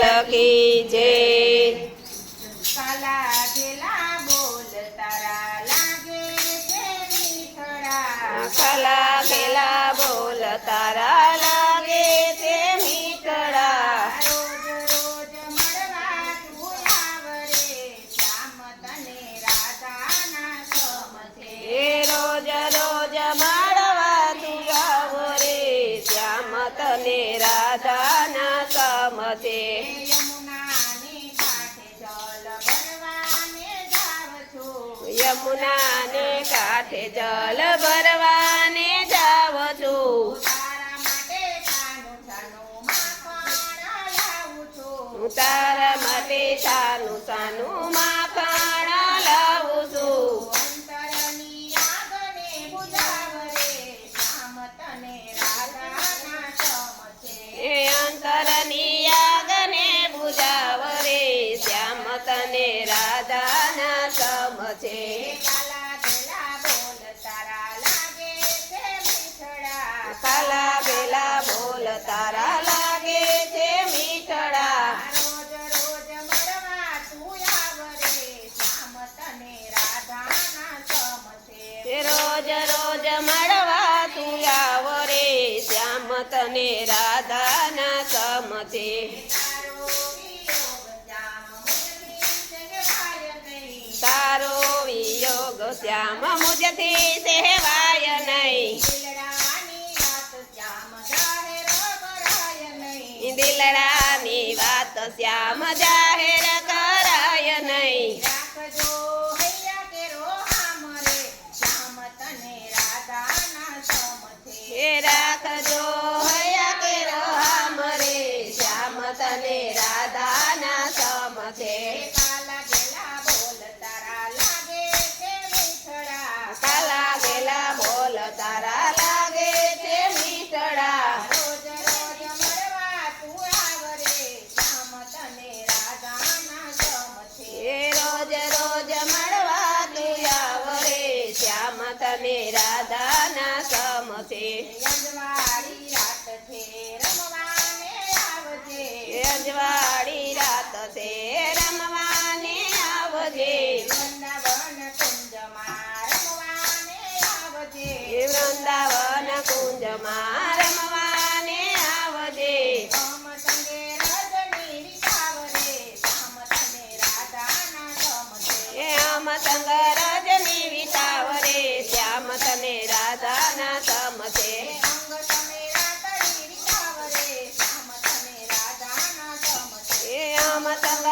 લખી જે કાલા ઘેલા બોલ તારા લાગે છે મીઠડા. કાલા પેલા બોલ તારા લાગે છે મીઠડા. રોજ રોજ મળવા તું આવરે શ્યામ તને રાધાના સમ છે. એ રોજ રોજ મળવા તું આવો રે શ્યામ તને રાધાના સમ છે. યમુનાની કાંઠે જલ ભરવાને જાવ છું. યમુનાને કાંઠે જલ ભરવાને જાવ છું. તારા માટે છાનું છાનું માખણ લાવું છું. હું તારા માટે સાનું સાનું માખણ લાવું છું. અંતરની આગને બુઝાવરે શ્યામ તને રાધાના સમ છે. એ અંતરની આગને બુઝાવ રે શ્યામ તને રાધાના સમ છે. કાલા ઘેલા બોલ તારા લાગે છે મીઠડા. કાલા બેલા બોલ તારા લાગે છે મીઠડા. રોજ રોજ મળવા તું આવરે શ્યામ તને રાધાના સમ છે. એ રોજ રોજ મળવા તું આવો રે શ્યામ તને રાધાના સમ છે. તારો વિયોગ શ્યામ મુજથી સહેવાય નહીં. તારો વિયોગ શ્યામ મુજથી સેવાય નહીં. દિલડાની વાત શ્યામ જાહેર કરાય નહીં. દિલડાની વાત શ્યામ જાહેર કરાય નહીં. રાખજો હૈયા કેરો હામરે શ્યામ તને રાધાના સમ છે. એ રાખજો હૈયા કેરો હામ રે શ્યામ તને રાધાના સમ છે. કાલા ઘેલા બોલ તારા લાગે છે મીઠડા. કાલા ગેલા બોલ તારા લાગે છે મીઠડા. રોજ રોજ મળવા તું આવરે શ્યામ તને રાધાના સમ છે. એ રોજ રોજ મળવા તું આવ રે શ્યામ તને રાધાના સમ છે. અંજવાળી રાત છે રમવાને આવજે. એ અજવાળી રાત છે રમવાને આવજે. વૃંદાવન કુંજમાં રમવાને આવજે. એ વૃંદાવન કુંજમાં રમવાને આવજે. અમ સંગે રજની વિસાવરે શ્યામ તને રાધાના સમ છે. એ આમ સંગ રજની વિતાવ રે શ્યામ તને રાધાના સમ છે. અંગ સમેરા તળી વિસાવરે શ્યામ તને રાધાના સમ છે. એ આમ સંગ